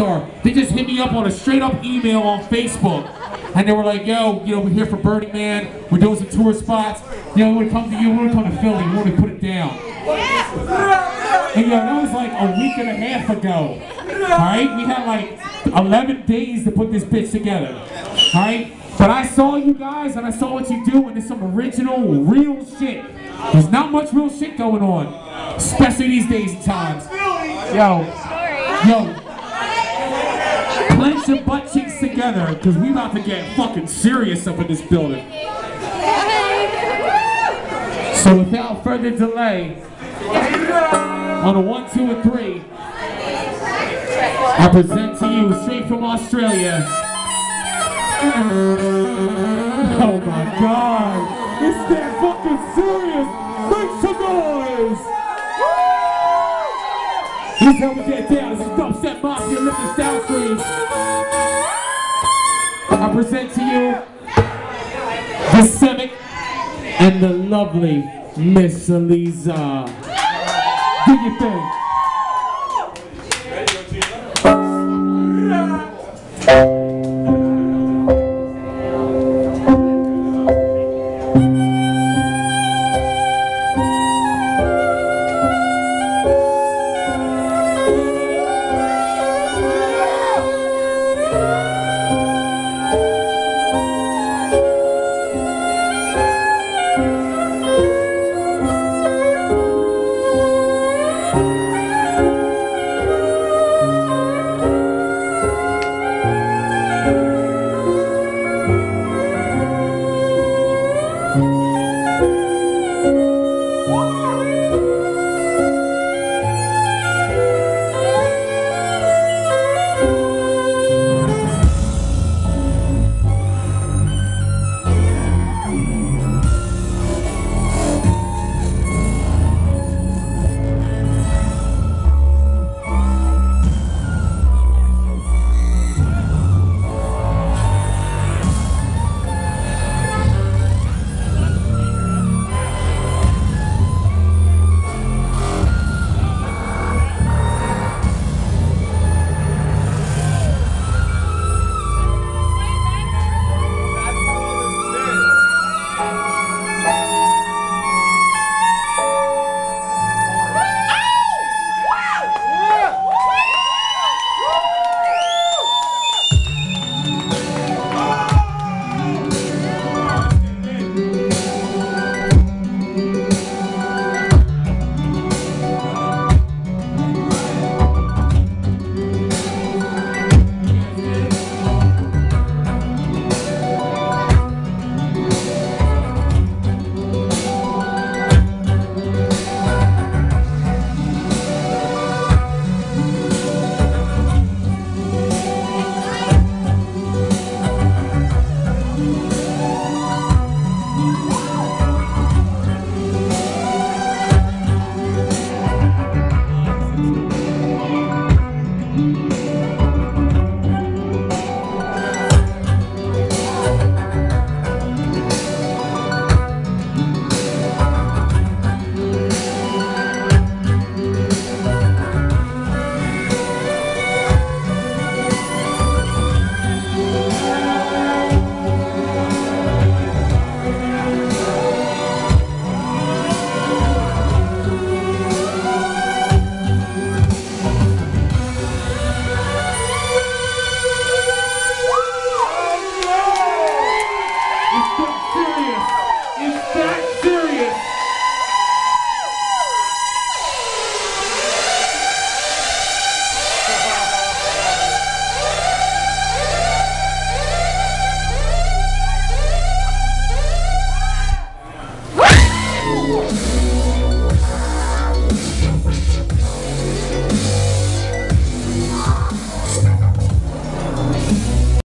are. They just hit me up on a straight up email on Facebook. And they were like, yo, you know, we're here for Burning Man. We're doing some tour spots. You know, we want to come to you. We want to come to Philly. We want to put it down. And yo, that was like a week and a half ago. Alright? We had like 11 days to put this bitch together. Alright? But I saw you guys and I saw what you do, and there's some original, real shit. There's not much real shit going on. Especially these days and times. Yo. Clench your butt cheeks together, because we about to get fucking serious up in this building. So without further delay, on a 1, 2, and 3, I present to you straight from Australia. Oh my God! It's that fucking serious! Make some noise! This is how we get down. This is Dubstep Mafia, Lift Down Streams. I present to you Dysphemik and the lovely Miss Eliza. Do your thing.